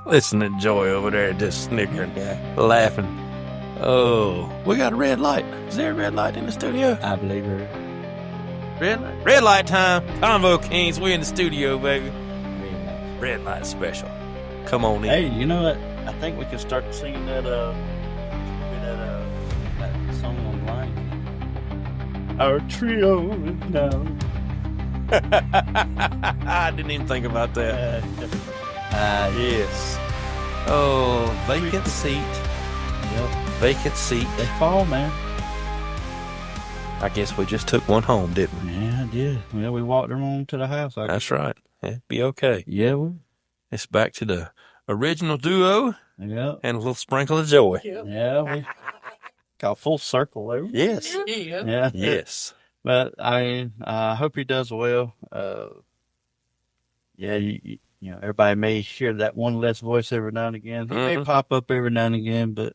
Listen to Joy over there just snickering, laughing. Oh, we got a red light. Is there a red light in the studio? I believe her. Red light time. Convo Kings, we in the studio, baby. Red light special. Come on in. Hey, you know what? I think we can start singing that song online. Our trio now. I didn't even think about that. Yes. Oh, vacant seat. Yep. Vacant seat. They fall, man. I guess we just took one home, didn't we? Yeah, I did. Yeah, we walked them on to the house. That's right. It'd be okay. Yeah, It's back to the original duo and a little sprinkle of joy. Yeah, we got full circle there. Yes. Yeah. Yes. But I hope he does well. Yeah, you know, everybody may hear that one less voice every now and again. He may pop up every now and again, but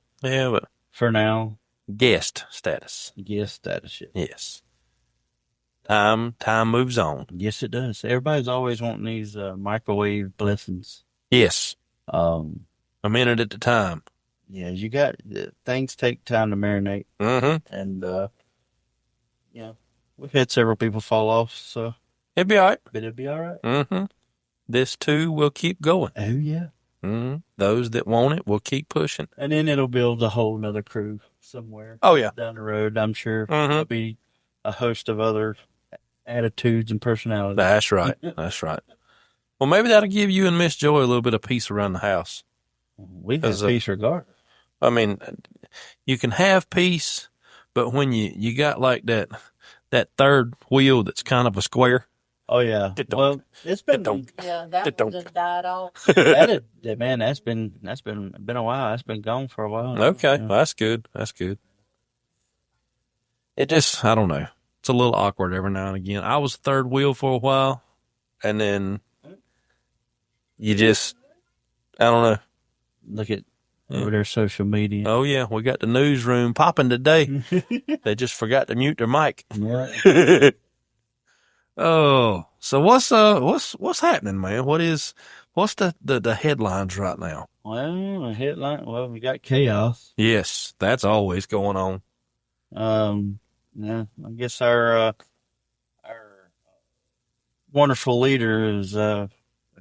for now, guest status. guest status. Yes. Time moves on. Yes, it does. Everybody's always wanting these microwave blessings. Yes. A minute at a time. Yeah, you got things take time to marinate, and we've had several people fall off, so it'll be all right. But it'll be all right. This too will keep going. Oh yeah. Those that want it will keep pushing, and then it'll build a whole nother crew somewhere. Oh yeah, down the road, I'm sure there'll be a host of other attitudes and personalities. That's right. That's right. Well, maybe that'll give you and Miss Joy a little bit of peace around the house. We've got peace regardless. I mean, you can have peace, but when you got like that third wheel that's kind of a square. Oh yeah. Well, it's been that one just died off. Man, that's been a while. That's been gone for a while. Okay, well, that's good. That's good. It just, I don't know. It's a little awkward every now and again. I was third wheel for a while, and then you just, I don't know. Look at over their social media. Oh yeah, we got the newsroom popping today. They just forgot to mute their mic. Yeah. Oh, so what's happening, man? What's the headlines right now? Well, the headline. Well, we got chaos. Yes, that's always going on. Yeah, I guess our wonderful leader is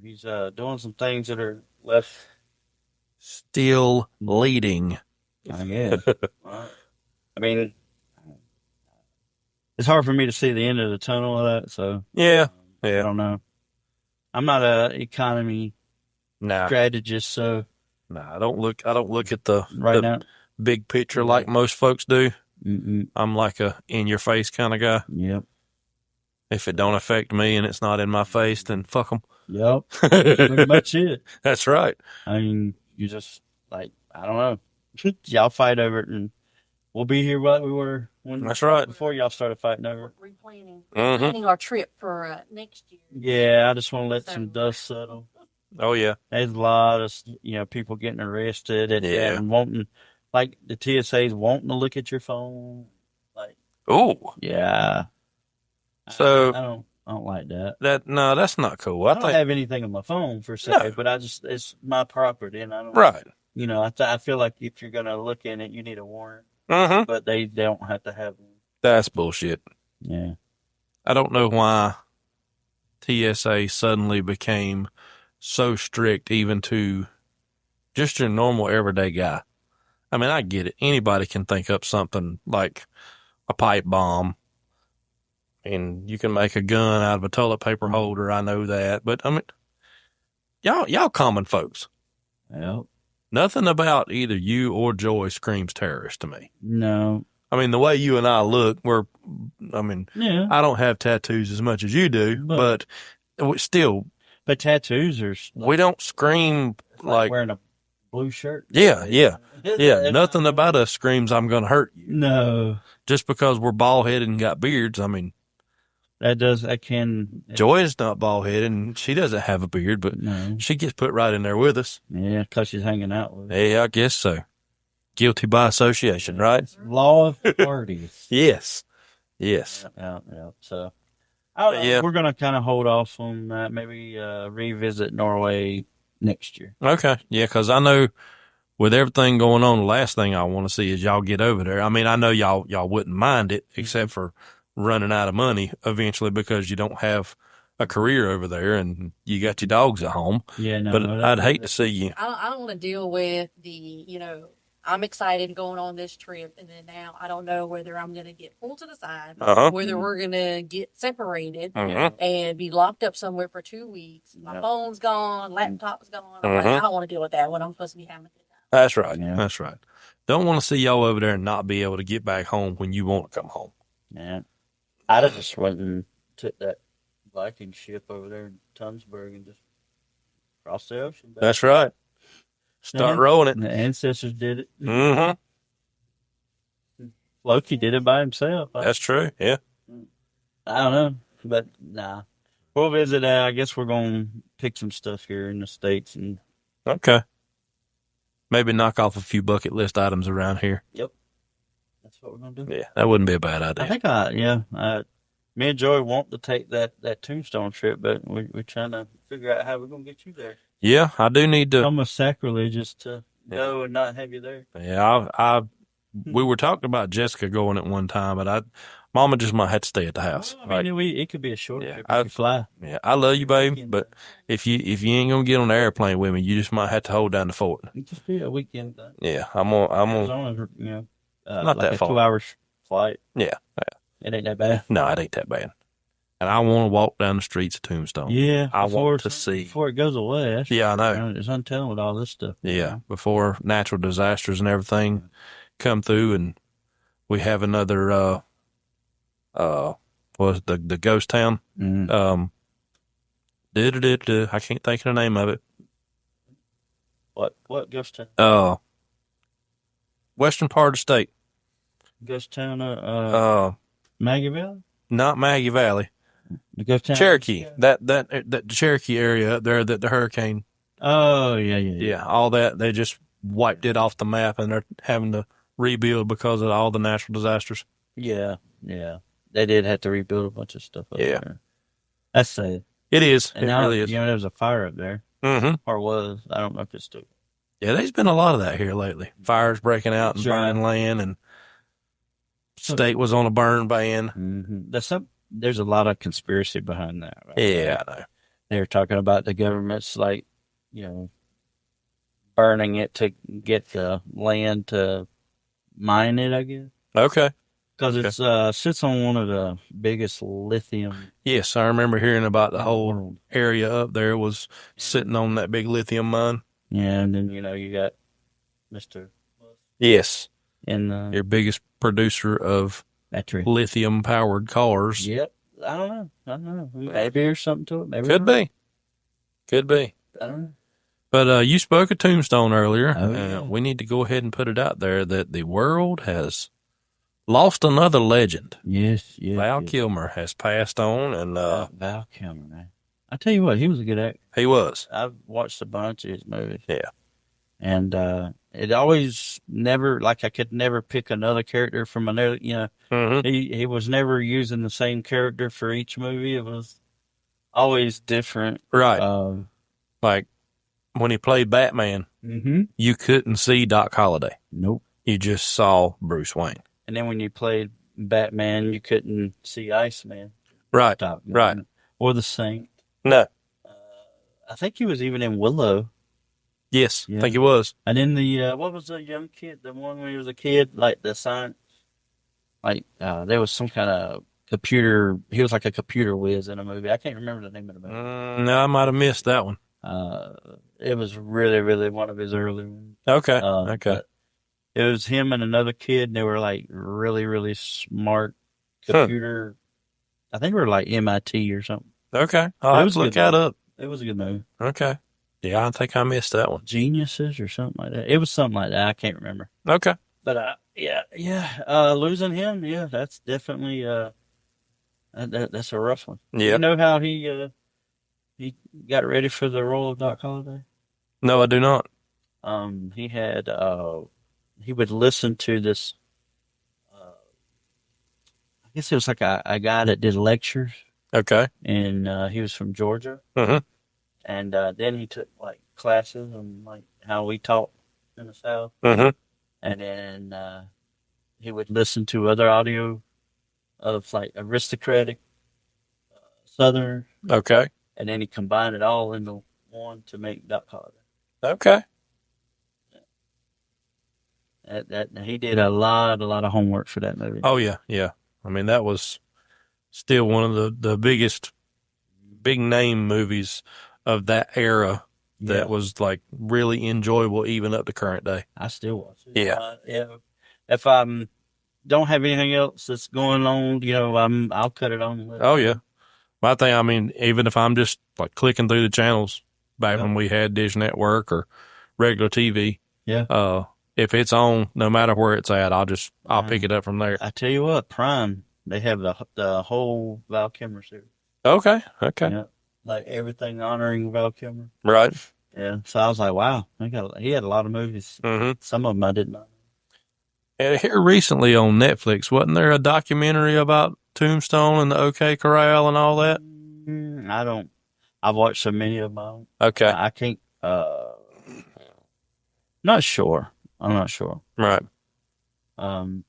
he's doing some things that are left still leading. I guess. I mean, it's hard for me to see the end of the tunnel of that. So yeah. I don't know. I'm not a economy strategist, so I don't look at the now big picture like most folks do. I'm like a in your face kind of guy. Yep. If it don't affect me and it's not in my face, then fuck them. Yep. Pretty much it. That's right. I mean, you just like, I don't know. Y'all fight over it, and we'll be here like we were that's right. Before y'all started fighting over it. We're planning our trip for next year. Yeah, I just want to let some dust settle. Oh yeah. There's a lot of people getting arrested and wanting, like the TSA's wanting to look at your phone. Like, oh yeah. So I don't like that. That's not cool. I don't have anything on my phone per se, but it's my property, and I don't. Right. I feel like if you're gonna look in it, you need a warrant. But they don't have to have one. That's bullshit. Yeah. I don't know why TSA suddenly became so strict even to just your normal everyday guy. I mean, I get it. Anybody can think up something like a pipe bomb, and you can make a gun out of a toilet paper holder. I know that. But, I mean, y'all common folks. Well, nothing about either you or Joy screams terrorist to me. No. I mean, the way you and I look, I don't have tattoos as much as you do, but still. But tattoos are. We don't scream like wearing a blue shirt. Yeah. Nothing about us screams, I'm going to hurt you. No. Just because we're bald headed and got beards, I mean. Joy is not bald headed and she doesn't have a beard, but she gets put right in there with us. Yeah, because she's hanging out with us. Yeah, I guess so. Guilty by association, right? Law of parties. Yes. Yeah. So, we're going to kind of hold off on that. Maybe revisit Norway next year. Okay. Yeah, because I know with everything going on, the last thing I want to see is y'all get over there. I mean, I know y'all wouldn't mind it, except for running out of money eventually because you don't have a career over there and you got your dogs at home. Yeah, no. But I'd hate to see you. I don't want to deal with I'm excited going on this trip, and then now I don't know whether I'm going to get pulled to the side, whether we're going to get separated and be locked up somewhere for 2 weeks. My phone's gone, laptop's gone. I'm like, I don't want to deal with that when I'm supposed to be having a good time. That's right. Yeah. That's right. Don't want to see y'all over there and not be able to get back home when you want to come home. Yeah. I'd have just went and took that Viking ship over there in Tunsberg and just crossed the ocean. That's right. Start rolling it. The ancestors did it. Mm-hmm. Loki did it by himself. That's true. Yeah. I don't know, but nah. We'll visit. I guess we're going to pick some stuff here in the States. And okay. Maybe knock off a few bucket list items around here. Yep. That's what we're going to do. Yeah, that wouldn't be a bad idea. I think me and Joey want to take that Tombstone trip, but we're trying to figure out how we're going to get you there. Yeah, I do need to. It's almost sacrilegious to go and not have you there. Yeah, we were talking about Jessica going at one time, but Mama just might have to stay at the house. Well, I mean, it could be a short trip. I'd fly. Yeah, I love you, babe, but if you ain't gonna get on the airplane with me, you just might have to hold down the fort. It just be a weekend thing. Yeah, I'm on. Not that like far. a 2 hour flight. Yeah, It ain't that bad. no, it ain't that bad. And I want to walk down the streets of Tombstone. Yeah, I want to see before it goes away. Yeah, I know. It's untelling with all this stuff. Yeah, before natural disasters and everything come through, and we have another was the ghost town. Mm. I can't think of the name of it. What ghost town? Western part of the state. Ghost town? Maggie Valley? Not Maggie Valley. The ghost town? Cherokee. That Cherokee area up there that the hurricane. Oh yeah. Yeah, all that they just wiped it off the map, and they're having to rebuild because of all the natural disasters. Yeah. They did have to rebuild a bunch of stuff up there. That's sad. It is. And it really is. There was a fire up there. Mm-hmm. Or was. I don't know if it's still. Yeah, there's been a lot of that here lately. Fires breaking out and burning land, and state was on a burn ban. Mm-hmm. There's a lot of conspiracy behind that. Right? Yeah, I know. They're talking about the government's burning it to get the land to mine it, I guess. Okay. Because it sits on one of the biggest lithium. Yes, I remember hearing about the whole area up there was sitting on that big lithium mine. Yeah, and then, you got Mr. Yes. And your biggest producer of battery lithium-powered cars. Yep. I don't know. Maybe there's something to it. Maybe Could be. I don't know. But you spoke of Tombstone earlier. Oh, yeah. We need to go ahead and put it out there that the world has lost another legend. Yes. Val Kilmer has passed on, and Val Kilmer, man. I tell you what, he was a good actor. He was. I've watched a bunch of his movies. Yeah. And it always never, I could never pick another character from another, Mm-hmm. He was never using the same character for each movie. It was always different. Right. Like when he played Batman, you couldn't see Doc Holliday. Nope. You just saw Bruce Wayne. And then when you played Batman, you couldn't see Iceman. Right. Right. Or the Saint. No. I think he was even in Willow. Yes, I think he was. And then what was the young kid? The one when he was a kid, like the science, there was some kind of computer. He was like a computer whiz in a movie. I can't remember the name of the movie. No, I might have missed that one. It was really, really one of his early ones. Okay. Okay. It was him and another kid. And they were like really, really smart computer. I think they were like MIT or something. Okay. I'll have to look that up. It was a good movie. Okay. Yeah, I think I missed that one. Geniuses or something like that. It was something like that. I can't remember. Okay. But losing him, that's definitely that's a rough one. Yeah. You know how he got ready for the role of Doc Holliday? No, I do not. He had he would listen to this. I guess it was like a guy that did lectures. Okay. And he was from Georgia. Mm-hmm. And then he took classes and like how we taught in the South. Mm-hmm. And then he would listen to other audio of like aristocratic Southern, Okay. and then he combined it all into one to make Doc Holliday. Okay. That he did a lot of homework for that movie. Oh yeah, yeah. I mean, that was still one of the biggest big name movies of that era. That was like really enjoyable even up to current day. I still watch it. Yeah. Yeah. If I don't have anything else that's going on, I'll cut it on. Oh yeah. My thing, I mean, even if I'm just like clicking through the channels back when we had Dish Network or regular TV, if it's on, no matter where it's at, I'll pick it up from there. I tell you what, Prime, they have the whole Val Kilmer series. Okay. Yeah. Like everything honoring Val Kilmer. Right. Yeah. So I was like, wow, he had a lot of movies. Mm-hmm. Some of them I didn't know. And here recently on Netflix, wasn't there a documentary about Tombstone and the OK Corral and all that? I've watched so many of them. Okay. I can't, not sure. I'm not sure. Right.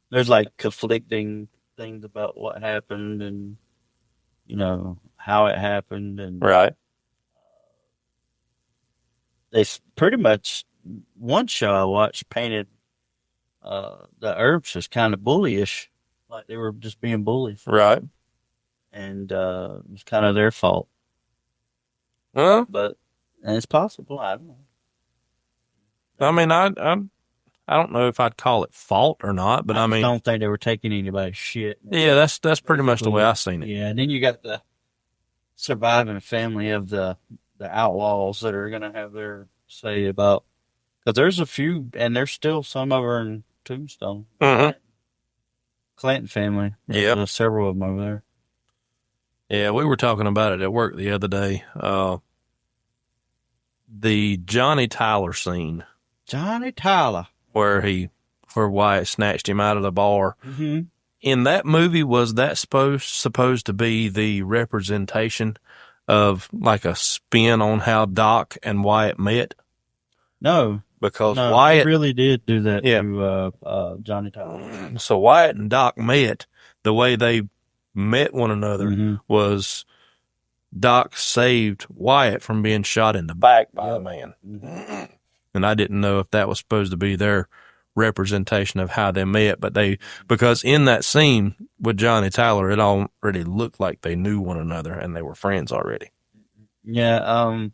There's like conflicting things about what happened and, how it happened. And right. They pretty much, one show I watched painted the Earps as kind of bullyish, like they were just being bullies. Right. And it was kind of their fault. Well, and it's possible. I don't know. I mean, I don't know if I'd call it fault or not, but I mean, don't think they were taking anybody's shit. Yeah, that's pretty much the way I seen it. Yeah, and then you got the surviving family of the outlaws that are gonna have their say about, because there's a few, and there's still some over in Tombstone. Mm-hmm. Clanton family. Yeah, there's several of them over there. Yeah, we were talking about it at work the other day. The Johnny Tyler scene. Johnny Tyler. Where Wyatt snatched him out of the bar. Mm-hmm. In that movie, was that supposed to be the representation of like a spin on how Doc and Wyatt met? No. Because Wyatt really did do that to Johnny Tyler. So Wyatt and Doc met. The way they met one another was Doc saved Wyatt from being shot in the back by a man. Mm-hmm. And I didn't know if that was supposed to be their representation of how they met, but because in that scene with Johnny Tyler, it already looked like they knew one another and they were friends already. Yeah,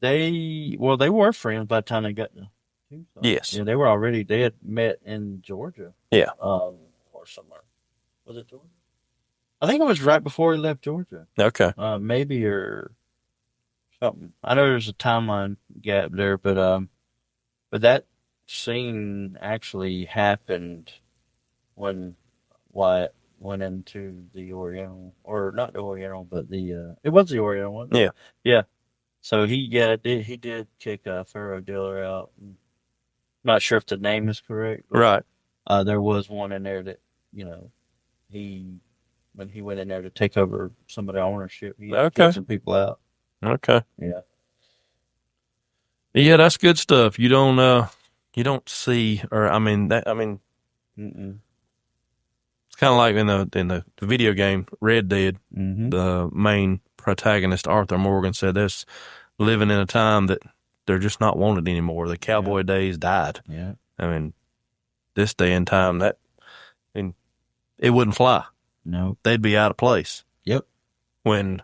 they were friends by the time they got to Tucson. Yes. Yeah, they had met in Georgia. Yeah. Or somewhere. Was it Georgia? I think it was right before he left Georgia. Okay. Maybe or something. I know there's a timeline gap there, but that scene actually happened when Wyatt went into the Oriental, or not the Oriental, but it was the Oriental, wasn't it? Yeah. Yeah. So he did kick a Faro dealer out. I'm not sure if the name is correct. Right. There was one in there that, when he went in there to take over some of the ownership, he kicked some people out. Okay. Yeah. Yeah, that's good stuff. You don't see, or it's kind of like in the video game Red Dead. Mm-hmm. The main protagonist Arthur Morgan said there's living in a time that they're just not wanted anymore. The cowboy days died. Yeah. I mean, this day and time it wouldn't fly. No. They'd be out of place. Yep. When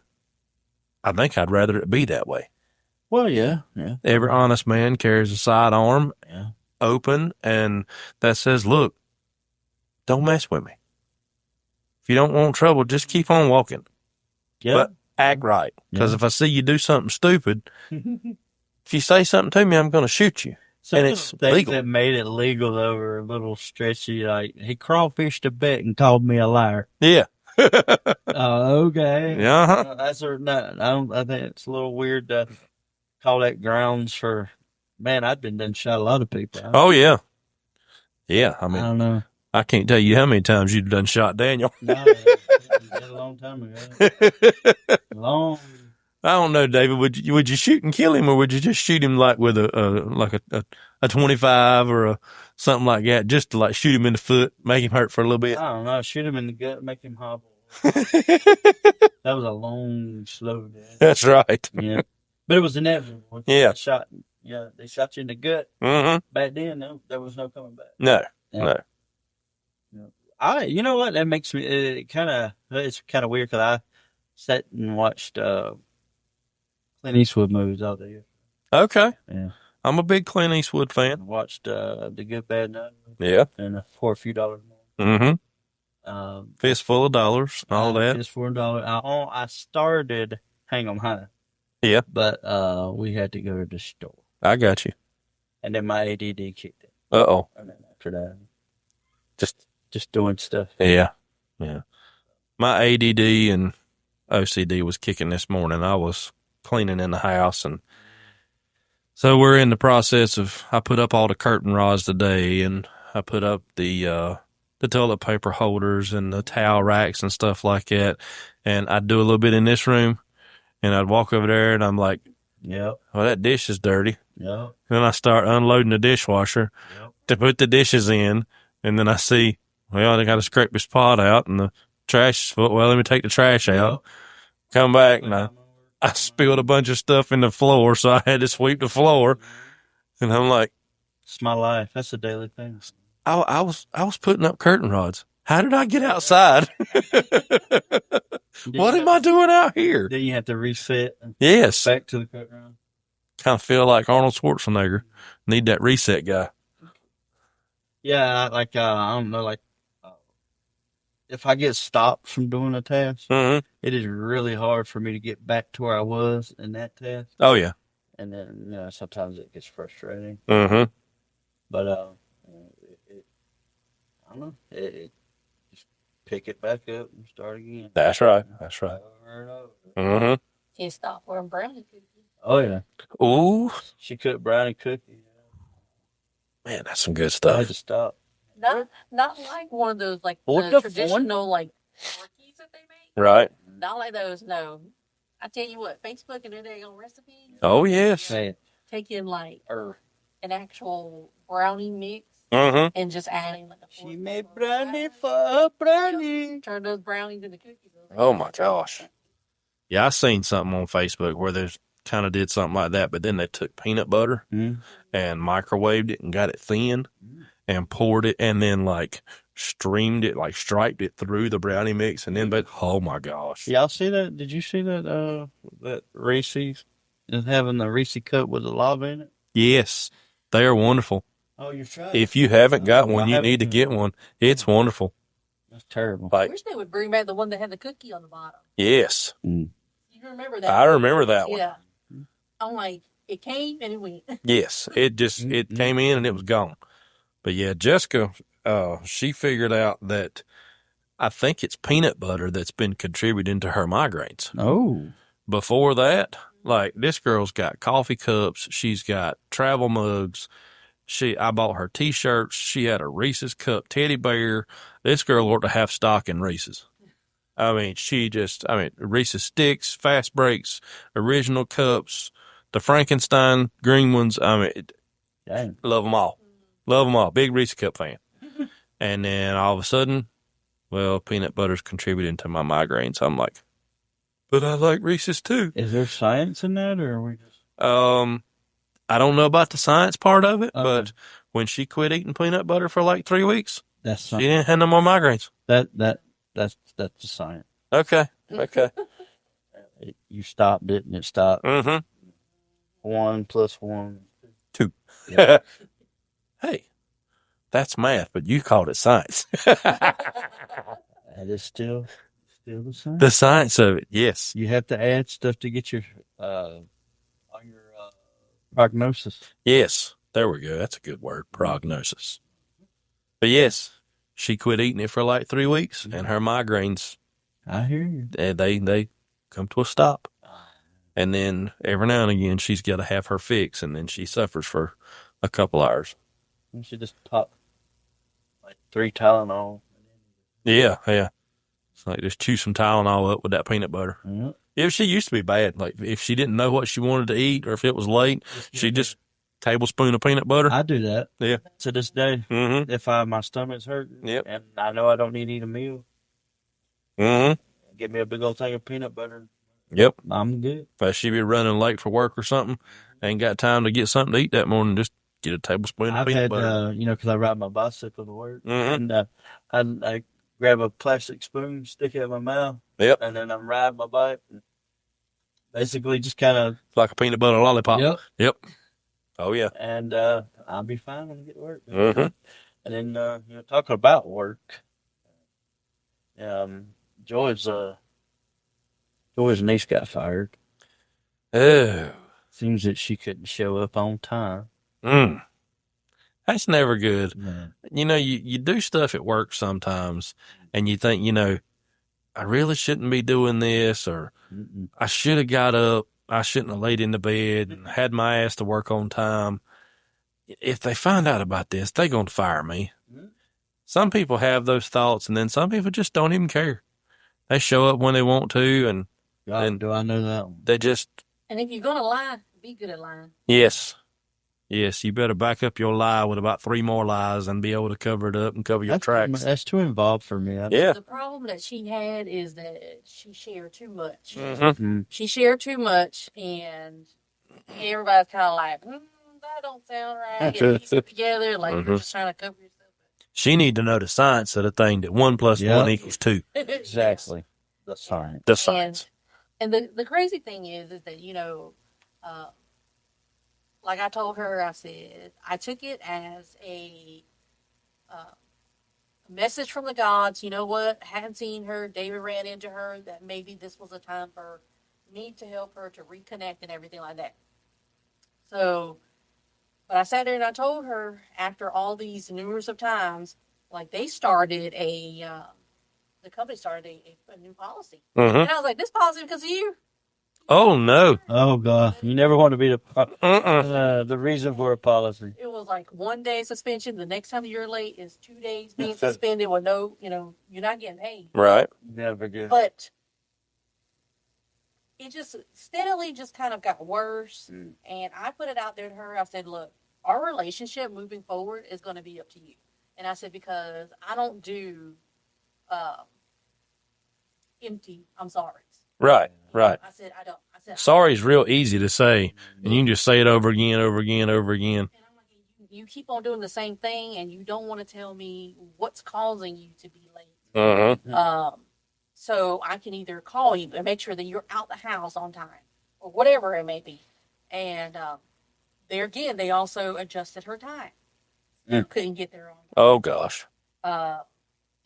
I think I'd rather it be that way. Well, yeah. Every honest man carries a sidearm open, and that says, look, don't mess with me. If you don't want trouble, just keep on walking. Yeah. But act right. Because if I see you do something stupid, if you say something to me, I'm going to shoot you. So and it's legal. That made it legal, though, were a little stretchy. Like, he crawfished a bet and called me a liar. Yeah. Okay. Yeah. That's not. I think it's a little weird to call that grounds for. Man, I've been done shot a lot of people. Oh yeah. Yeah. I mean, I don't know. I can't tell you how many times you've done shot Daniel. No, that was a long time ago. I don't know, David. Would you shoot and kill him, or would you just shoot him like with a 25 or something like that, just to like shoot him in the foot, make him hurt for a little bit? I don't know. Shoot him in the gut, make him hobble. That was a long, slow death. That's right. Yeah, but it was inevitable. Yeah. They shot you in the gut. Mm-hmm. Back then, no, there was no coming back. No, Yeah. no. You know what? That makes me. It's kind of weird because I sat and watched Clint Eastwood movies all day. Okay. Yeah. I'm a big Clint Eastwood fan. I watched The Good, Bad, and Ugly. Yeah. And For a Few Dollars More. Mm-hmm. Fistful of Dollars, all that. Fistful of Dollars. I started Hang 'em High. Yeah. But we had to go to the store. I got you. And then my ADD kicked in. Uh-oh. And then after that, just doing stuff. Yeah. Yeah. My ADD and OCD was kicking this morning. I was cleaning in the house, and so we're in the process of, I put up all the curtain rods today, and I put up the toilet paper holders and the towel racks and stuff like that. And I'd do a little bit in this room, and I'd walk over there, and I'm like, yep. Well, that dish is dirty. Yep. Then I start unloading the dishwasher to put the dishes in, and then I see, well, they got to scrape this pot out, and the trash is full. Well, let me take the trash out. Come back, and I spilled a bunch of stuff in the floor, so I had to sweep the floor. And I'm like, it's my life. That's a daily thing. I was putting up curtain rods. How did I get outside? What am I doing out here? Then you have to reset. Yes. Back to the curtain rod. Kind of feel like Arnold Schwarzenegger. Need that reset guy. Yeah, I don't know, if I get stopped from doing a task, it is really hard for me to get back to where I was in that task. Oh, yeah. And then, sometimes it gets frustrating. Mm-hmm. But, I don't know. Just pick it back up and start again. That's right. That's right. Over and over. Mm-hmm. Can't stop wearing brownie cookies. Oh, yeah. Ooh. She cooked brownie cookies. Man, that's some good I stuff. had to stop. Not like one of those traditional cookies that they make. Right. Not like those. No, I tell you what, Facebook and their daggone recipes. Oh yes. Taking like an actual brownie mix and just adding like she made brownie for a brownie. Turn those brownies into cookies. Oh my gosh. Yeah, I seen something on Facebook where they kind of did something like that, but then they took peanut butter and microwaved it and got it thin and poured it and then like streamed it, like striped it through the brownie mix and then, but oh my gosh. Y'all see that? Did you see that, that Reese's is having the Reese cup with the lava in it? Yes. They are wonderful. Oh, you're trying. If you haven't got one, you need to get one. It's wonderful. That's terrible. I wish they would bring back the one that had the cookie on the bottom. Yes. You remember that? I remember that one. Yeah. I'm like, it came and it went. Yes. It came in and it was gone. But yeah, Jessica, she figured out that I think it's peanut butter that's been contributing to her migraines. Oh. Before that, like this girl's got coffee cups. She's got travel mugs. I bought her T-shirts. She had a Reese's cup teddy bear. This girl ought to have stock in Reese's. I mean, Reese's sticks, fast breaks, original cups, the Frankenstein green ones. I mean, love them all. Love them all. Big Reese's cup fan. And then all of a sudden, well, peanut butter's contributing to my migraines. I'm like, but I like Reese's too. Is there science in that, or are we just? I don't know about the science part of it, but when she quit eating peanut butter for like 3 weeks, she didn't have no more migraines. That's the science. Okay. You stopped it, and it stopped. 1 + 1 2. Yep. Hey, that's math, but you called it science. That is still the science. The science of it, yes. You have to add stuff to get your prognosis. Yes, there we go. That's a good word, prognosis. But yes, she quit eating it for like 3 weeks, and her migraines, I hear you. They come to a stop. And then every now and again, she's got to have her fix, and then she suffers for a couple hours. You should just pop like 3 Tylenol. Yeah. It's like just chew some Tylenol up with that peanut butter. If she used to be bad, like if she didn't know what she wanted to eat or if it was late, she'd just tablespoon of peanut butter. I do that. Yeah. To this day, Mm-hmm. if my stomach's hurting, Yep. and I know I don't need to eat a meal, get me a big old thing of peanut butter. Yep. I'm good. If she be running late for work or something, ain't got time to get something to eat that morning, just get a tablespoon of peanut butter. Because I ride my bicycle to work, and I grab a plastic spoon, stick it in my mouth, and then I'm riding my bike. Basically, just kind of like a peanut butter lollipop. Yep. Oh yeah. And I'll be fine when I get to work. And then talking about work, Joy's niece got fired. Oh. Seems that she couldn't show up on time. That's never good. Yeah. You do stuff at work sometimes, and you think, I really shouldn't be doing this, or I should have got up. I shouldn't have laid in the bed and had my ass to work on time. If they find out about this, they're going to fire me. Some people have those thoughts, and then some people just don't even care. They show up when they want to, and God, do I know that one? They just... And if you're going to lie, be good at lying. Yes, you better back up your lie with about 3 more lies and be able to cover it up and cover your tracks. That's too involved for me. Yeah. The problem that she had is that she shared too much. Mm-hmm. She shared too much, and everybody's kind of like, that don't sound right. Get it together, like you're just trying to cover yourself. She need to know the science of the thing, that 1 + 1 = 2. Exactly. The science. The science. And the crazy thing is that, like I told her, I said, I took it as a message from the gods. You know what? Hadn't seen her. David ran into her, that maybe this was a time for me to help her to reconnect and everything like that. So, but I sat there and I told her, after all these numerous of times, like they started the company started a new policy. And I was like, this policy because of you? Oh, no. Oh, God. You never want to be the reason for a policy. It was like 1 day suspension. The next time you're late is 2 days being suspended with no, you're not getting paid. Right. Never good. But it just steadily just kind of got worse. And I put it out there to her. I said, look, our relationship moving forward is going to be up to you. And I said, because I don't do empty I'm sorry. Right. I said, I don't. I said, sorry's real easy to say, and you can just say it over again, over again, over again. And I'm like, you keep on doing the same thing, and you don't want to tell me what's causing you to be late. So I can either call you and make sure that you're out the house on time, or whatever it may be. And there again, they also adjusted her time. Couldn't get there on time. Oh gosh.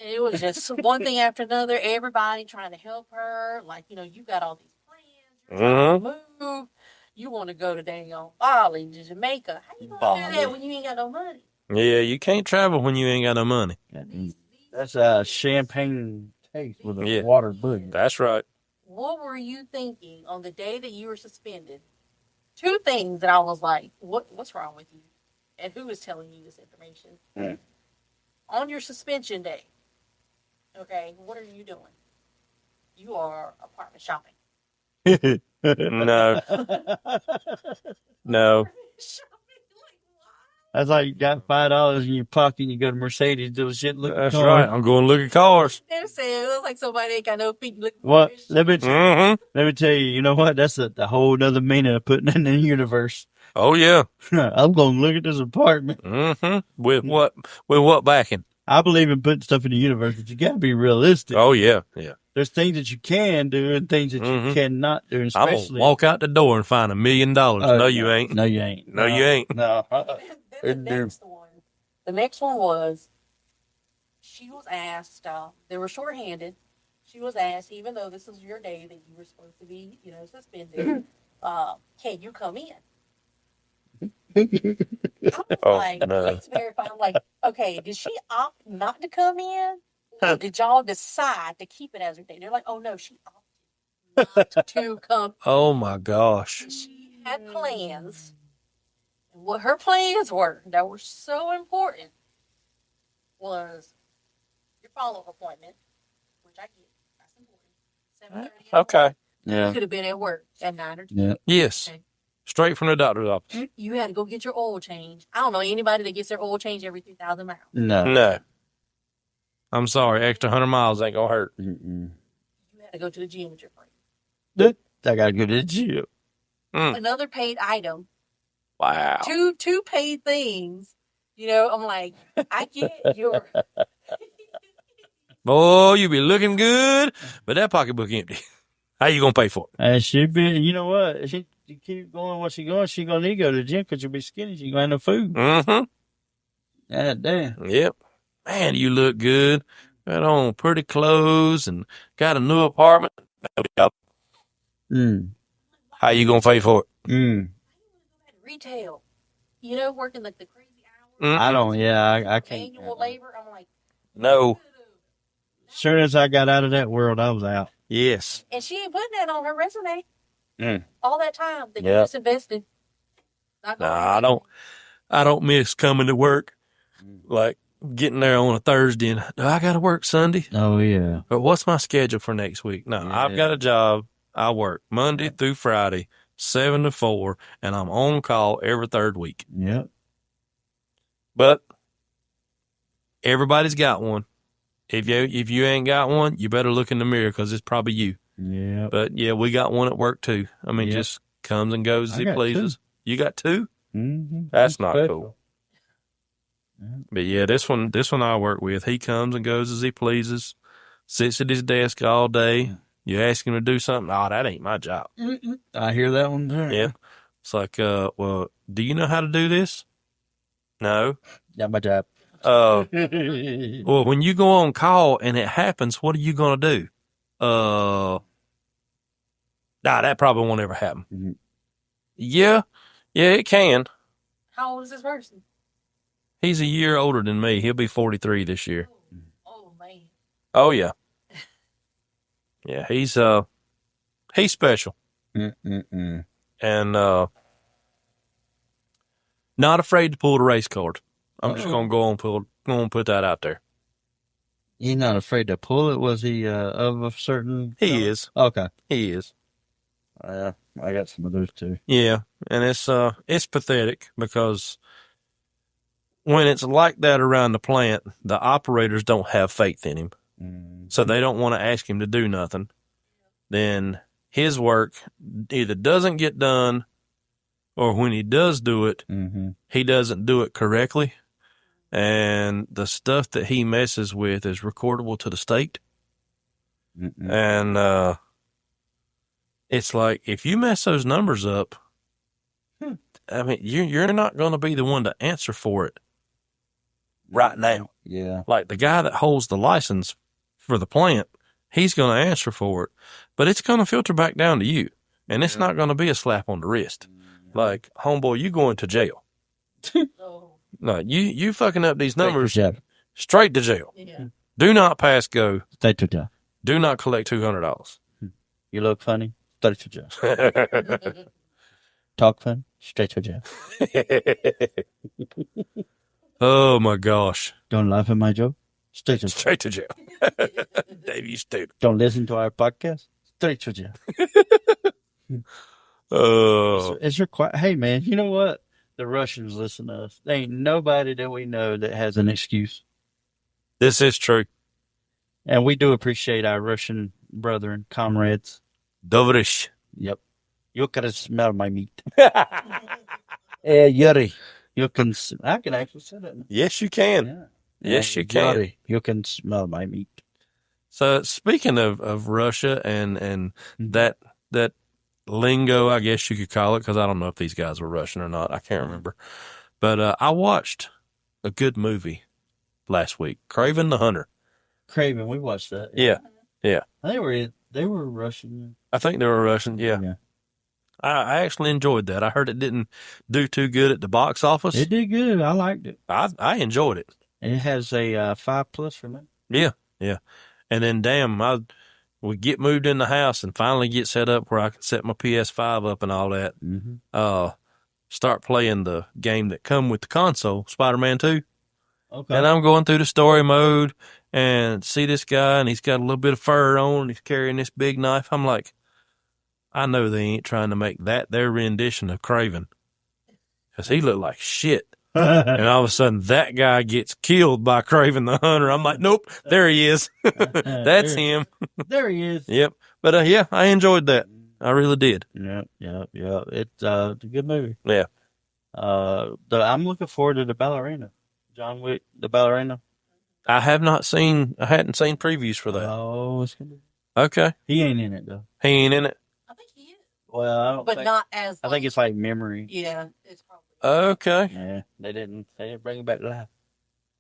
It was just one thing after another. Everybody trying to help her. Like, you got all these plans. You're trying to move. You want to go to dang on Bali, to Jamaica. How you going to do that when you ain't got no money? Yeah, you can't travel when you ain't got no money. That's a champagne taste with a water boogie. That's right. What were you thinking on the day that you were suspended? 2 things that I was like, what's wrong with you? And who is telling you this information? On your suspension day. Okay, what are you doing? You are apartment shopping. No. No. That's like you got $5 in your pocket and you go to Mercedes dealership looking That's car. right. I'm going to look at cars. They're saying it looks like somebody ain't got no feet looking What? for Let me tell you, you know what? That's the whole other meaning of putting in the universe. Oh yeah. I'm going to look at this apartment. With what? With what backing? I believe in putting stuff in the universe, but you got to be realistic. Oh yeah, yeah. There's things that you can do and things that you cannot do. Especially, I'm gonna walk out the door and find $1 million. No, you ain't. No, you ain't. No, you ain't. No. Then the next one was, she was asked, they were shorthanded. She was asked, even though this was your day that you were supposed to be, suspended, can you come in? I was like, let's verify. I'm like, okay, did she opt not to come in? Or did y'all decide to keep it as her day? They're like, oh no, she opted not to come. Oh my gosh. She had plans. And what her plans were that were so important was your follow-up appointment, which I get. That's important. 7:30. Okay. Yeah. You could have been at work at 9 or 10. Yeah. Yes. Okay. Straight from the doctor's office. You had to go get your oil change. I don't know anybody that gets their oil change every 3,000 miles. No. I'm sorry. Extra 100 miles ain't going to hurt. Mm-mm. You had to go to the gym with your friend. I got to go to the gym. Another paid item. Wow. Two paid things. You know, I'm like, I get your... Boy, you be looking good, but that pocketbook empty. How you going to pay for it? And she be, you know what? She keep going where she going. She going to need to go to the gym because she'll be skinny. She going to have no food. Mm-hmm. God damn. Yep. Man, you look good. Got on pretty clothes and got a new apartment. How you going to pay for it? Retail. You know, working like the crazy hours. I don't, I can't. Manual labor. I'm like, no. As soon as I got out of that world, I was out. Yes. And she ain't putting that on her resume. All that time that you just invested. Nah, I don't miss coming to work. Like getting there on a Thursday and do I got to work Sunday? Oh, yeah. But what's my schedule for next week? No, I've got a job. I work Monday through Friday, 7 to 4, and I'm on call every third week. Yep. But everybody's got one. If you ain't got one, you better look in the mirror because it's probably you. Yeah. But yeah, we got one at work too. I mean, just comes and goes as he pleases. 2. You got 2? Mm-hmm. That's not cool. But yeah, this one I work with, he comes and goes as he pleases, sits at his desk all day. You ask him to do something, oh, that ain't my job. I hear that one too. Yeah. It's like, well, do you know how to do this? No. Not my job. Well, when you go on call and it happens, what are you going to do? Nah, that probably won't ever happen. Mm-hmm. Yeah, it can. How old is this person? He's a year older than me. He'll be 43 this year. Oh man. Oh, yeah. Yeah, he's special. And not afraid to pull the race card. I'm just going to go and put that out there. He's not afraid to pull it? Was he of a certain... He is. Okay. He is. I got some of those too. Yeah, and it's pathetic because when it's like that around the plant, the operators don't have faith in him. So they don't want to ask him to do nothing. Then his work either doesn't get done, or when he does do it, he doesn't do it correctly. And the stuff that he messes with is recordable to the state. And it's like, if you mess those numbers up, I mean, you're not going to be the one to answer for it right now. Yeah. Like the guy that holds the license for the plant, he's going to answer for it, but it's going to filter back down to you. And it's not going to be a slap on the wrist. Like, homeboy, you going to jail. No, you fucking up these numbers. Straight to jail. Yeah. Do not pass go. Straight to jail. Do not collect $200. You look funny. Straight to jail. Talk funny. Straight to jail. Oh my gosh. Don't laugh at my joke. Straight to jail. Straight to jail. Dave, you stupid. Don't listen to our podcast. Straight to jail. Is your hey man, you know what? The Russians listen to us. There ain't nobody that we know that has an excuse. This is true. And we do appreciate our Russian brethren, comrades. Dovrish. Yep. You can smell my meat. Yuri. You can. I can actually say that. Yes, you can. Yeah. Yes, you can. Yuri, you can smell my meat. So speaking of Russia and that lingo, I guess you could call it, because I don't know if these guys were Russian or not. I can't remember. But I watched a good movie last week, Kraven the Hunter. Kraven, we watched that. Yeah. They were Russian. I think they were Russian, yeah. I actually enjoyed that. I heard it didn't do too good at the box office. It did good. I liked it. I enjoyed it. It has a 5+ for me. Yeah. And then, we get moved in the house and finally get set up where I can set my PS5 up and all that. Start playing the game that come with the console, Spider-Man 2. Okay. And I'm going through the story mode and see this guy, and he's got a little bit of fur on, and he's carrying this big knife. I'm like, I know they ain't trying to make that their rendition of Craven. Because he looked like shit. And all of a sudden, that guy gets killed by Craven the Hunter. I'm like, nope, there he is. That's him. There he is. Yep. But yeah, I enjoyed that. I really did. Yep. It's a good movie. Yeah. I'm looking forward to the ballerina. John Wick, the ballerina. I hadn't seen previews for that. Oh, it's gonna be. Okay. He ain't in it though. He ain't in it? I think he is. Well, I don't but think, not as. I think it's like memory. Yeah, it's probably. Okay. Yeah, they didn't bring him back to life.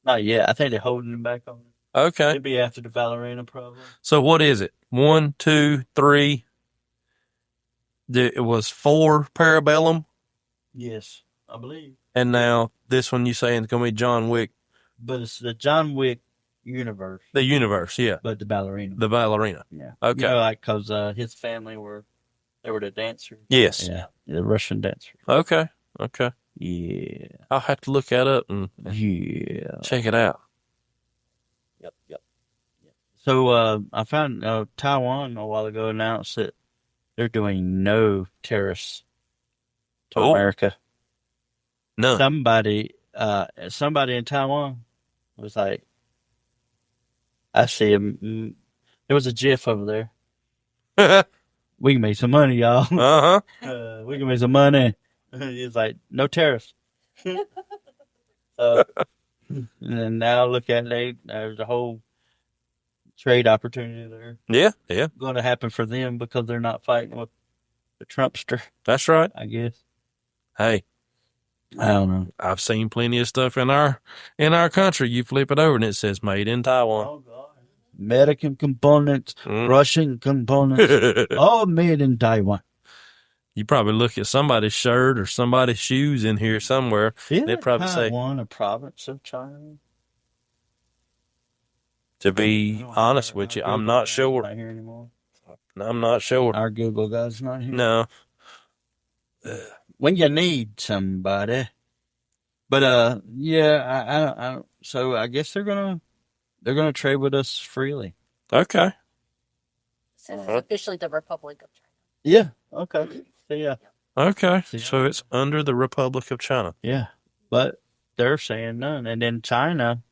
Not yet. I think they're holding him back on. Okay. It'd be after the ballerina, probably. So what is it? 1, 2, 3. It was 4 Parabellum. Yes, I believe. And now this one you saying it's gonna be John Wick. But it's the John Wick universe. The universe, yeah. But the ballerina. The ballerina. Yeah. Okay. You know, like because his family were the dancers. Yes. Yeah, the Russian dancers. Okay. Yeah. I'll have to look that up and check it out. Yep. So I found Taiwan a while ago announced that they're doing no tariffs to America. None. Somebody in Taiwan was like, I see him. There was a GIF over there. We can make some money, y'all. We can make some money. It's like, no tariffs. And then now look at there's a whole trade opportunity there. Yeah. Going to happen for them because they're not fighting with the Trumpster. That's right. I guess. Hey, I don't know. I've seen plenty of stuff in our country. You flip it over and it says made in Taiwan. Oh God. American components, Russian components, all made in Taiwan. You probably look at somebody's shirt or somebody's shoes in here somewhere. They'd probably say Taiwan, a province of China. To be honest with you, I'm not sure. Not here anymore. I'm not sure. Our Google guy's not here. No. When you need somebody. But yeah, I don't. So I guess they're gonna trade with us freely. Okay. This is officially the Republic of China. Yeah. Okay. So yeah. Okay. So it's under the Republic of China. Yeah. But they're saying none, and then China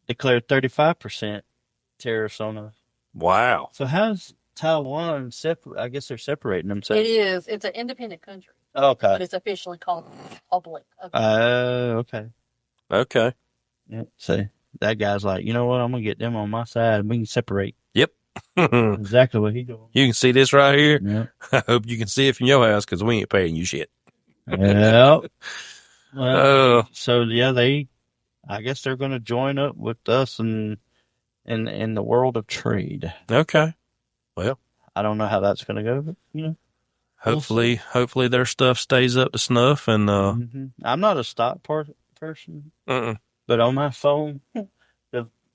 declared 35% tariffs on us. Wow. So how's Taiwan separate? I guess they're separating themselves. It is. It's an independent country. Okay. But it's officially called Republic of okay. Okay. Yeah. So that guy's like, you know what? I'm gonna get them on my side. We can separate. Yep. Exactly what he's doing. You can see this right here. Yeah. I hope you can see it from your house because we ain't paying you shit. Yep. Well, so yeah, I guess they're going to join up with us in the world of trade. Okay. Well, I don't know how that's going to go, but hopefully their stuff stays up to snuff. And I'm not a stock person, but on my phone,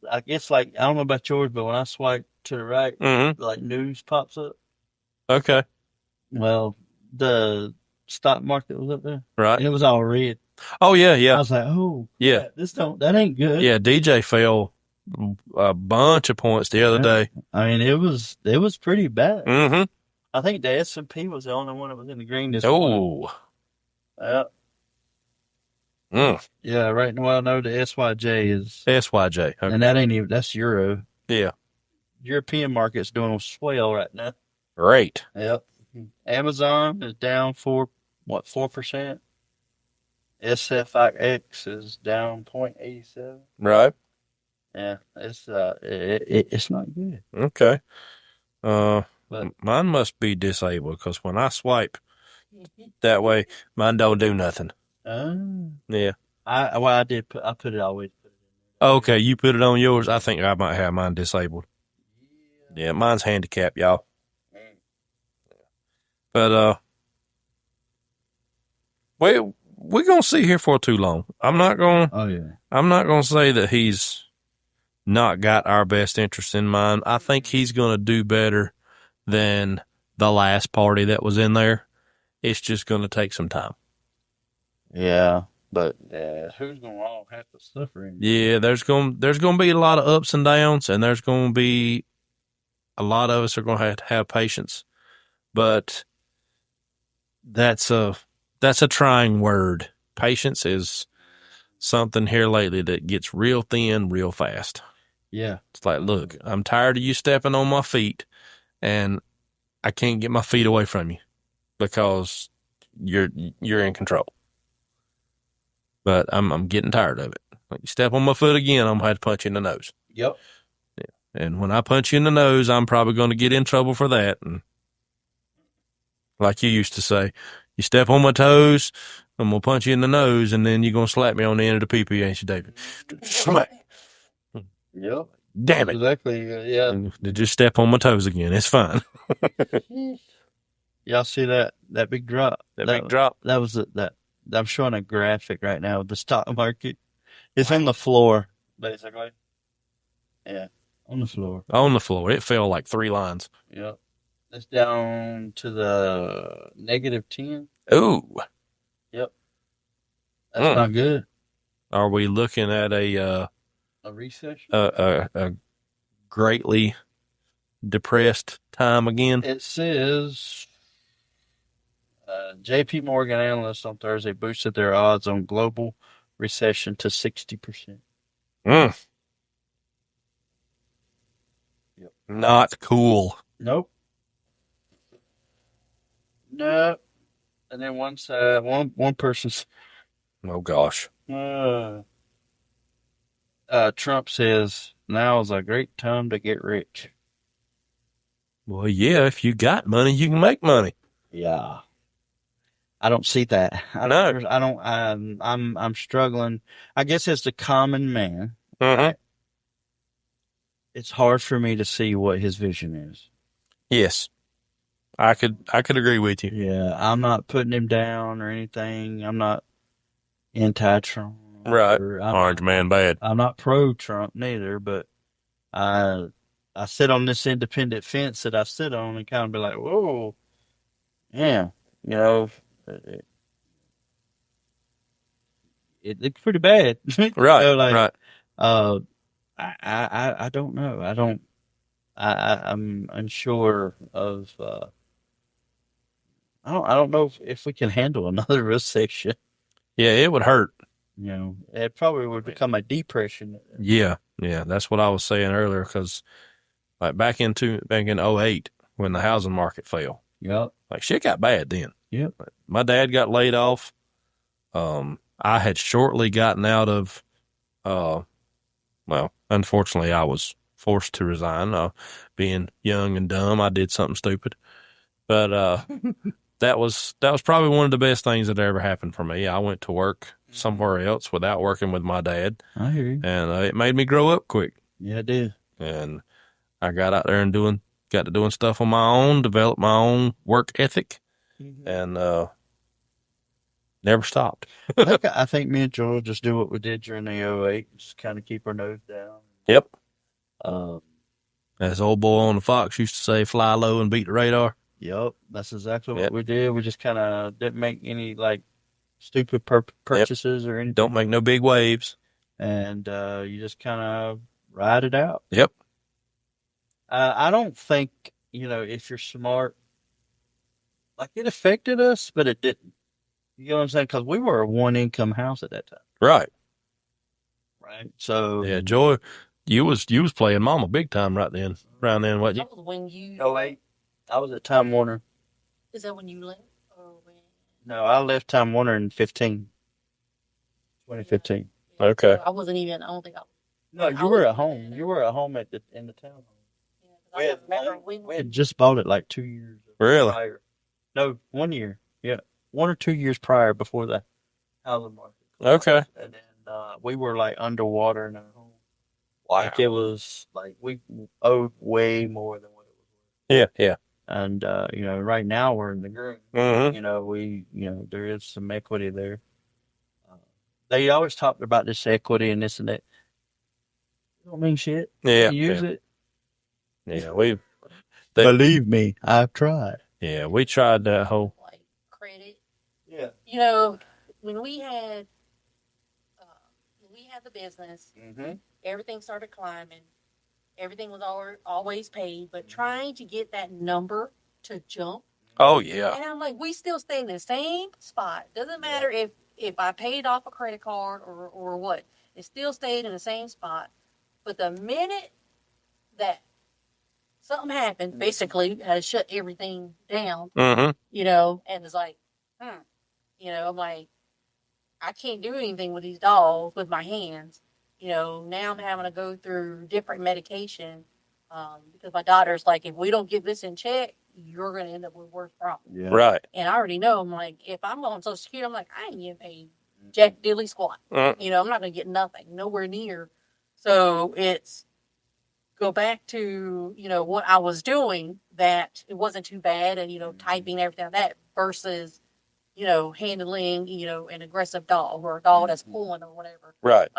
I guess I don't know about yours, but when I swipe to the right, like news pops up. Okay. Well, the stock market was up there, right? And it was all red. Oh yeah. I was like, oh yeah, that ain't good. Yeah, DJ fell a bunch of points the other day. I mean, it was pretty bad. Mm-hmm. I think the S&P was the only one that was in the green this morning. Yeah. Yeah, right now I know the SYJ is SYJ. Okay. And that ain't even that's Euro. Yeah. European market's doing swell right now. Great. Yep. Amazon is down 4%. SFIX is down 0.87. Right. Yeah, it's not good. Okay. But mine must be disabled because when I swipe that way, mine don't do nothing. Yeah. I put it always. Okay, you put it on yours. I think I might have mine disabled. Yeah, mine's handicapped, y'all. But we're gonna sit here for too long. I'm not gonna. Oh yeah. I'm not gonna say that he's not got our best interest in mind. I think he's gonna do better than the last party that was in there. It's just gonna take some time. Yeah, but who's gonna all have to suffer? Yeah, there's gonna be a lot of ups and downs, and there's gonna be a lot of us are gonna have to have patience. but that's a trying word. Patience is something here lately that gets real thin real fast. Yeah. It's like, look, I'm tired of you stepping on my feet, and I can't get my feet away from you because you're in control. But I'm getting tired of it. Like, you step on my foot again, I'm gonna have to punch you in the nose. Yep. Yeah. And when I punch you in the nose, I'm probably going to get in trouble for that. And like you used to say, you step on my toes, I'm gonna punch you in the nose, and then you're gonna slap me on the end of the pee-pee, ain't you, David? Smack. Yep. Damn it. Exactly. Yeah. Just step on my toes again. It's fine. Y'all see that big drop? That big drop? That was that. I'm showing a graphic right now of the stock market. It's on the floor, basically. Yeah, on the floor. On the floor. It fell like 3 lines. Yep. It's down to the -10. Ooh. Yep. That's not good. Are we looking at a recession? A greatly depressed time again? It says J.P. Morgan analysts on Thursday boosted their odds on global recession to 60%. Yep. Not cool. Nope. Nope. And then one person's. Oh gosh. Trump says now is a great time to get rich. Well, yeah, if you got money, you can make money. Yeah. I don't see that. I'm struggling. I guess as the common man, right, it's hard for me to see what his vision is. Yes. I could agree with you. Yeah, I'm not putting him down or anything. I'm not anti-Trump. Right. Orange man bad. I'm not pro-Trump neither, but I sit on this independent fence that I sit on and kind of be like, whoa, yeah, you know, it looks pretty bad. Right. You know, right. I don't know. I'm unsure of. I don't know if we can handle another recession. Yeah, it would hurt. You know, it probably would become a depression. Yeah, that's what I was saying earlier. Because like back in '08 when the housing market fell, Yep, like shit got bad then. Yep. My dad got laid off. I had shortly gotten out of. Well, unfortunately, I was forced to resign. Being young and dumb, I did something stupid. But that was probably one of the best things that ever happened for me. I went to work somewhere else without working with my dad. I hear you. And it made me grow up quick. Yeah, it did. And I got out there and got to doing stuff on my own, developed my own work ethic, and never stopped. I think me and Joel just do what we did during the '08, just kind of keep our nose down. Yep. Um, As old boy on the Fox used to say, fly low and beat the radar. Yep, that's exactly what we did. We just kind of didn't make any like stupid purchases or anything. Don't make no big waves. And you just kind of ride it out. Yep. I don't think, if you're smart, like it affected us, but it didn't. You know what I'm saying? Because we were a one-income house at that time. Right. Right. So yeah, Joy, you was playing mama big time right then. Around then, what? That was when you. '08. I was at Time Warner. Is that when you left? Or when? No, I left Time Warner in 2015. Yeah. Okay. I wasn't even. I don't think I. No, you were at home. You were at home in the town. Yeah, we had just bought it like 2 years. Really? Prior. No, 1 year. Yeah, 1 or 2 years prior before the housing market. Okay. And then we were like underwater in our home. Wow. Like it was like we owed way more than what it was worth. Yeah. And right now we're in the green. Mm-hmm. There is some equity there. They always talked about this equity and this and that. It don't mean shit. Yeah. Use it. Yeah, believe me, I've tried. Yeah, we tried that whole like credit. Yeah. When we had the business, everything started climbing. Everything was always paid, but trying to get that number to jump Oh, yeah. And I'm like, we still stay in the same spot. Doesn't matter if I paid off a credit card or what. It still stayed in the same spot. But the minute that something happened, basically, had shut everything down, Mm-hmm. you know, and it's like, you know, I'm like, I can't do anything with these dogs with my hands. You know, now I'm having to go through different medication because my daughter's like, if we don't get this in check, you're going to end up with worse problems. Yeah. Right. And I already know, I'm like, if I'm on Social Security, I'm like, I ain't getting paid jack diddly squat. You know, I'm not going to get nothing, nowhere near. So it's go back to, you know, what I was doing, that it wasn't too bad, and, you know, typing everything like that versus, you know, handling, you know, an aggressive dog or a dog that's pulling or whatever. Right.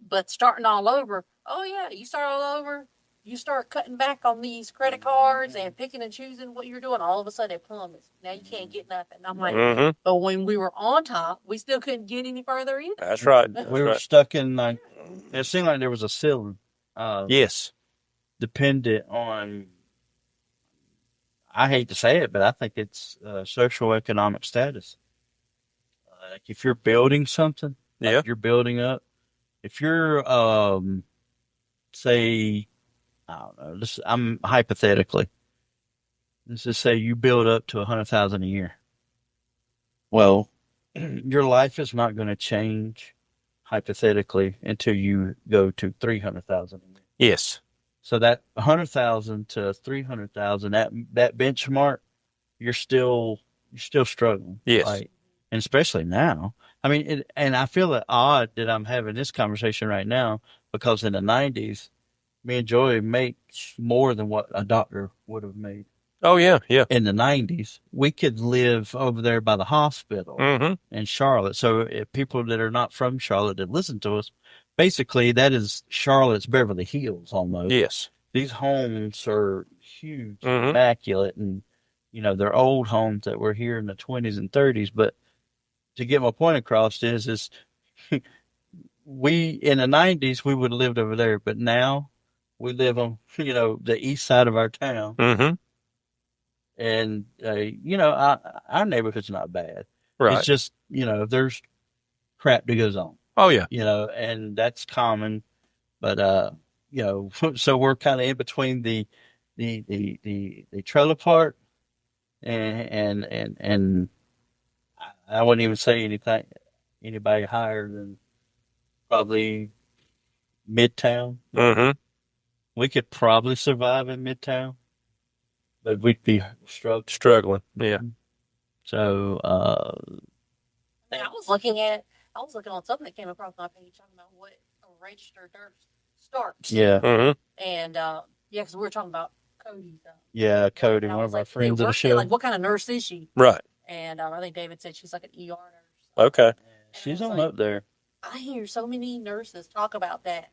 But starting all over, oh yeah, you start all over, you start cutting back on these credit cards and picking and choosing what you're doing, all of a sudden it plummets. Now you can't get nothing. I'm like, but when we were on top, we still couldn't get any further either. That's right. We were stuck in, like, it seemed like there was a ceiling. Yes. Dependent on, I hate to say it, but I think it's socioeconomic status. Like if you're building something, like you're building up. If you're, say, I don't know, I'm hypothetically, let's just say you build up to 100,000 a year. Well, your life is not going to change hypothetically until you go to 300,000 a year. Yes. So that 100,000 to 300,000, that benchmark, you're still struggling. Yes. Right? And especially now. I mean, and I feel it odd that I'm having this conversation right now because in the 90s, me and Joey make more than what a doctor would have made. Oh, yeah, yeah. In the 90s, we could live over there by the hospital in Charlotte. So if people that are not from Charlotte that listen to us, basically that is Charlotte's Beverly Hills almost. Yes. These homes are huge, immaculate, and, you know, they're old homes that were here in the 20s and 30s. But to get my point across is we, in the 90s, we would have lived over there, but now we live on, you know, the east side of our town. And, you know, our neighborhood's not bad. Right. It's just, you know, there's crap that goes on. Oh, yeah. You know, and that's common. But, you know, so we're kind of in between the trailer park and I wouldn't even say anybody higher than probably Midtown. We could probably survive in Midtown, but we'd be struggling. Yeah. So, I was looking on something that came across my page talking about what a registered nurse starts. Yeah. And because we were talking about Cody. Yeah, Cody, one of our friends of the show. Like, what kind of nurse is she? Right. And I think David said she's like an ER nurse. Okay. She's on up there. I hear so many nurses talk about that.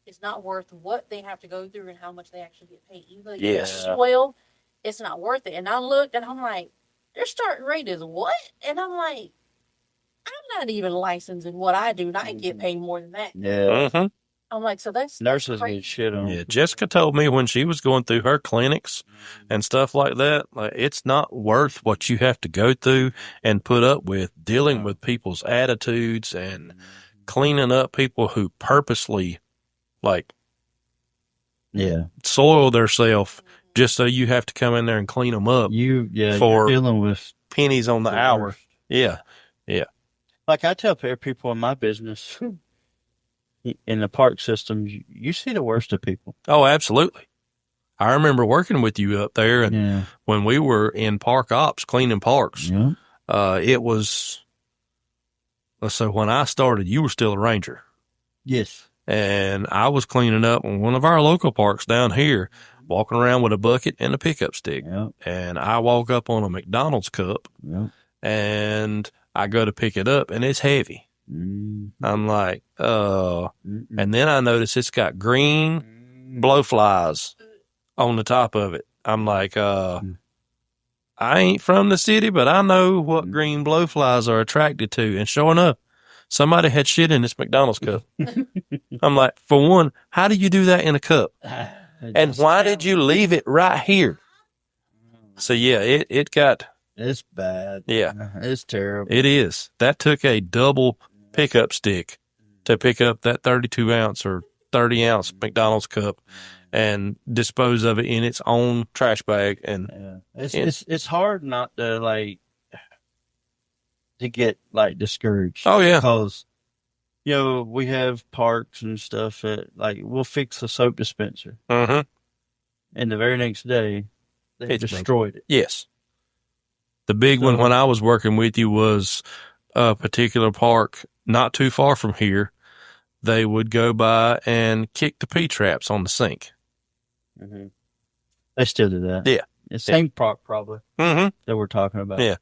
It's not worth what they have to go through and how much they actually get paid. Even yes. Well, it's not worth it. And I looked and I'm like, their starting rate is what? And I'm like, I'm not even licensed in what I do, and I get paid more than that. Yeah. I'm like, so that's nurses crazy. get shit on. Yeah, Jessica told me when she was going through her clinics and stuff like that, like it's not worth what you have to go through and put up with dealing with people's attitudes and cleaning up people who purposely soil themselves just so you have to come in there and clean them up. You're dealing with pennies on the hour. Worst. Yeah. Like I tell people in my business, in the park system, you see the worst of people. Oh, absolutely. I remember working with you up there, and when we were in park ops, cleaning parks, it was, let's say when I started, you were still a ranger. Yes. And I was cleaning up on one of our local parks down here, walking around with a bucket and a pickup stick. Yep. And I walk up on a McDonald's cup, and I go to pick it up, and it's heavy. I'm like, and then I notice it's got green blowflies on the top of it. I'm like, I ain't from the city, but I know what green blowflies are attracted to. And sure enough, somebody had shit in this McDonald's cup. I'm like, for one, how do you do that in a cup? And why did you leave it right here? So yeah, it got. It's bad. Yeah. It's terrible. It is. That took a double pickup stick to pick up that 32 ounce or 30 ounce McDonald's cup and dispose of it in its own trash bag. And it's hard not to like to get like discouraged. Oh yeah. Because we have parks and stuff that like we'll fix a soap dispenser. Mm-hmm. And the very next day they destroyed it. Yes. The big one when I was working with you was a particular park not too far from here. They would go by and kick the P-traps on the sink. Mm-hmm. They still do that. Yeah. It's the same park probably that we're talking about. Yeah.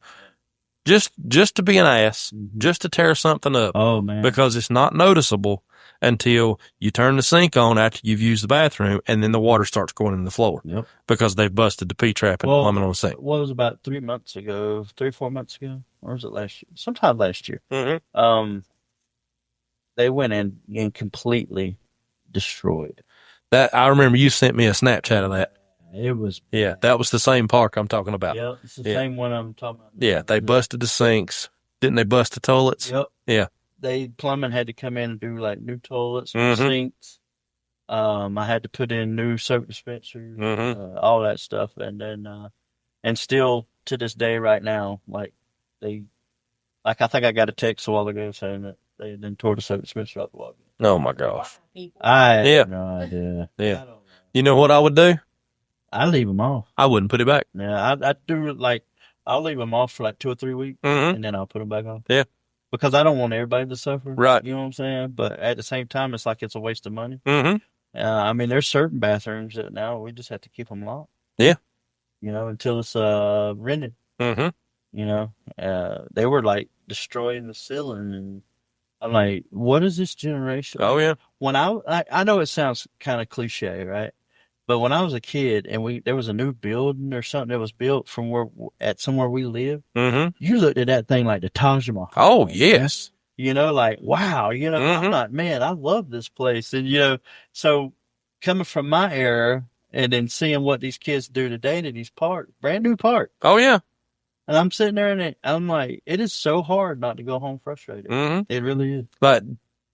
Just to be an ass, just to tear something up. Oh, man. Because it's not noticeable until you turn the sink on after you've used the bathroom, and then the water starts going in the floor. Yep. Because they've busted the P-trap and plumbing on the sink. What was about 3 months ago, 4 months ago? Or was it last year? Sometime last year. Mm-hmm. They went in and completely destroyed. That I remember you sent me a Snapchat of that. It was. Yeah, that was the same park I'm talking about. Yeah, it's the same one I'm talking about. Yeah, they busted the sinks. Didn't they bust the toilets? Yep. Yeah. Plumbing had to come in and do like new toilets, sinks. I had to put in new soap dispensers, all that stuff, and then and still to this day, right now, I think I got a text a while ago saying that they then tore the soap dispenser out the wall. Oh my gosh. I have no idea. Yeah. You know what I would do? I leave them off. I wouldn't put it back. Yeah, I do I'll leave them off for like 2 or 3 weeks, and then I'll put them back on. Yeah. Because I don't want everybody to suffer. Right. You know what I'm saying? But at the same time, it's like it's a waste of money. Mm-hmm. I mean, there's certain bathrooms that now we just have to keep them locked. Yeah. Until it's rented. Mm-hmm. They were like destroying the ceiling, and I'm like, what is this generation? Oh yeah. When I know it sounds kind of cliche, right? But when I was a kid and there was a new building or something that was built from somewhere we live, you looked at that thing like the Taj Mahal. Oh yes. Like wow, I'm like, man, I love this place, and so coming from my era and then seeing what these kids do today to these brand new parks. Oh yeah. And I'm sitting there and I'm like, it is so hard not to go home frustrated. It really is. But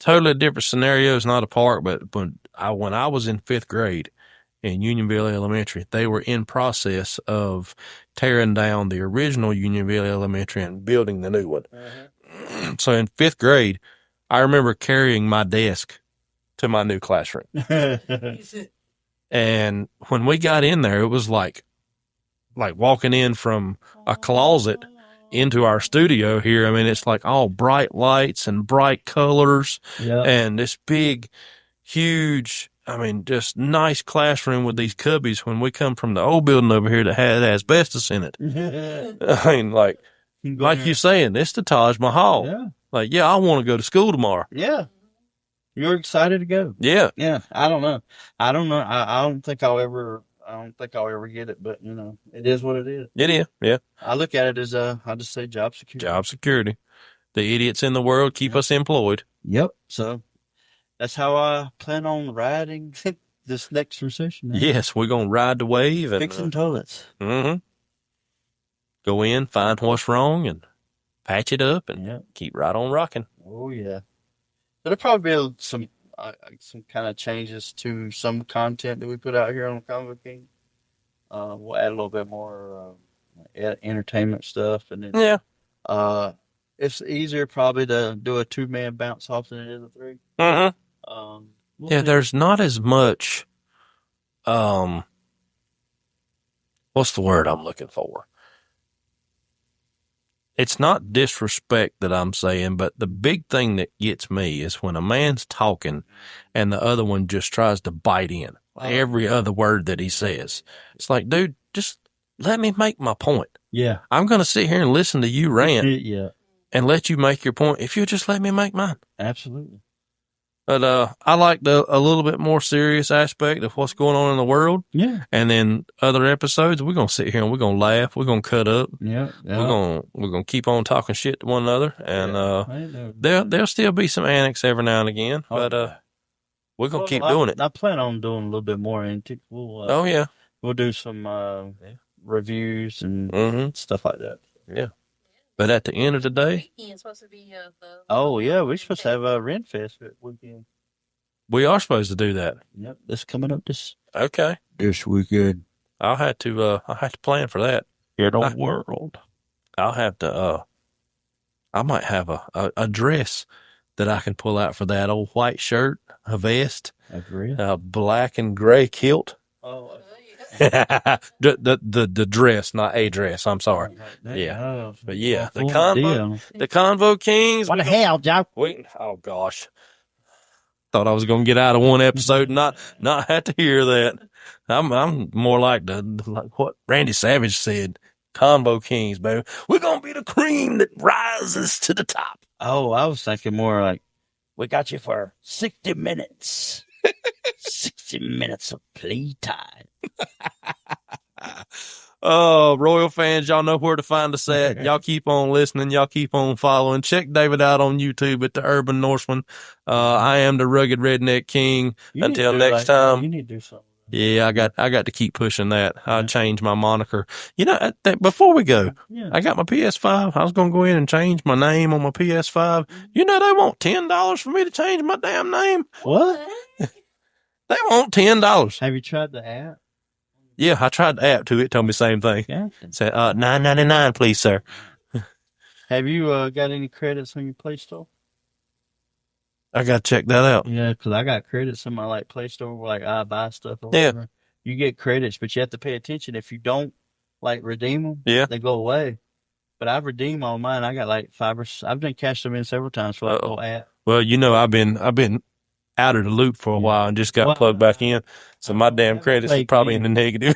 totally different scenarios, not a park, but when I was in 5th grade in Unionville Elementary, they were in process of tearing down the original Unionville Elementary and building the new one. So in 5th grade, I remember carrying my desk to my new classroom. And when we got in there, it was like walking in from a closet into our studio here. I mean, it's like all bright lights and bright colors and this big, huge, I mean, just nice classroom with these cubbies when we come from the old building over here that had asbestos in it. I mean, like you saying, it's the Taj Mahal. Yeah. Like, yeah, I want to go to school tomorrow. Yeah. You're excited to go. Yeah. Yeah. I don't know. I don't think I'll ever get it, but it is what it is. It is. Yeah. I look at it as I just say job security. Job security. The idiots in the world keep us employed. Yep. So that's how I plan on riding this next recession. Yes, we're gonna ride the wave and fixing toilets. Go in, find what's wrong, and patch it up, and keep right on rocking. Oh yeah. There'll probably be some kind of changes to some content that we put out here on Convo Kings. We'll add a little bit more entertainment stuff, and then it's easier probably to do a 2-man bounce off than it is a 3. There's not as much. What's the word I'm looking for? It's not disrespect that I'm saying, but the big thing that gets me is when a man's talking and the other one just tries to bite in every other word that he says. It's like, dude, just let me make my point. Yeah. I'm going to sit here and listen to you rant and let you make your point if you just let me make mine. Absolutely. But I like a little bit more serious aspect of what's going on in the world. Yeah. And then other episodes, we're gonna sit here and we're gonna laugh. We're gonna cut up. Yeah. We're gonna keep on talking shit to one another. And there'll still be some annex every now and again. But we're gonna keep doing it. I plan on doing a little bit more antics. We'll we'll do some reviews and stuff like that. Yeah. But at the end of the day, it's supposed to be we're supposed to have a Renfest weekend. we are supposed to do that. Yep, that's coming up this weekend. I'll have to plan for that. in the world. I'll have to. I might have a dress that I can pull out for that. Old white shirt, a vest, a black and gray kilt. Oh, the dress, not a dress. I'm sorry. Yeah, but yeah, the Convo Kings. What the hell, Joe? Oh gosh, thought I was gonna get out of one episode and not have to hear that. I'm more like what Randy Savage said. Convo Kings, baby. We're gonna be the cream that rises to the top. Oh, I was thinking more like we got you for 60 minutes. 60 minutes of playtime. Oh, Royal fans, y'all know where to find us at. Y'all keep on listening. Y'all keep on following. Check David out on YouTube at the Urban Norseman. I am the Rugged Redneck King. Until next time. You need to do something. Yeah, I got to keep pushing that. I'll change my moniker. You know, before we go, I got my PS5. I was going to go in and change my name on my PS5. You know, they want $10 for me to change my damn name. What? They want $10. Have you tried the app? Yeah, I tried the app too. It told me the same thing. Yeah. Said, $9.99, please, sir. Have you got any credits on your Play Store? I got to check that out. Yeah, because I got credits in my Play Store where I buy stuff or whatever. Yeah. You get credits, but you have to pay attention. If you don't redeem them, they go away. But I've redeemed all mine. I got 5 or 6. I've been cashed them in several times for the app. Well, you know, I've been out of the loop for a while and just got plugged back in. So my damn credits are probably in the negative.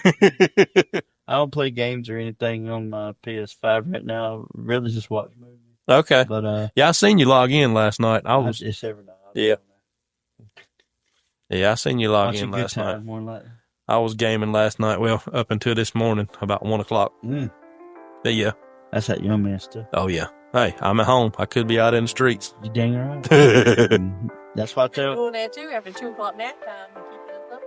I don't play games or anything on my PS5 right now. I really just watch movies. Okay. But I seen you log in last night. It's every night. Yeah. Yeah, I seen you log in last night. I was gaming last night. Well, up until this morning, about 1:00. But yeah. That's that young man stuff. Oh yeah. Hey, I'm at home. I could be out in the streets. You dang right. That's what I tell. Doing that too after 2:00 nap time.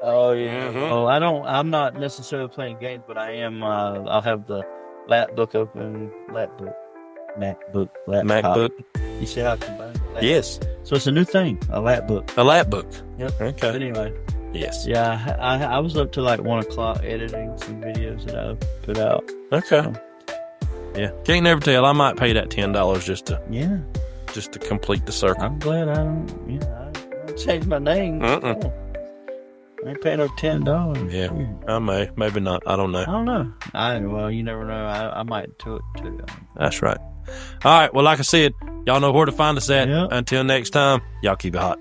Oh yeah. Oh, I'm not necessarily playing games, but I am. I'll have the MacBook open. MacBook. MacBook. You see how I combine? Yes. So it's a new thing. A lapbook. Yep. Okay. But anyway. Yes. Yeah, I was up to 1:00 editing some videos that I put out. Okay. Yeah. Can't never tell. I might pay that $10 just to complete the circle. I'm glad I don't. Yeah, I changed my name. I ain't paying no $10. Yeah, I may, maybe not. I don't know. Well, you never know. I might do it too. That's right. All right. Well, like I said, y'all know where to find us at. Yep. Until next time, y'all keep it hot.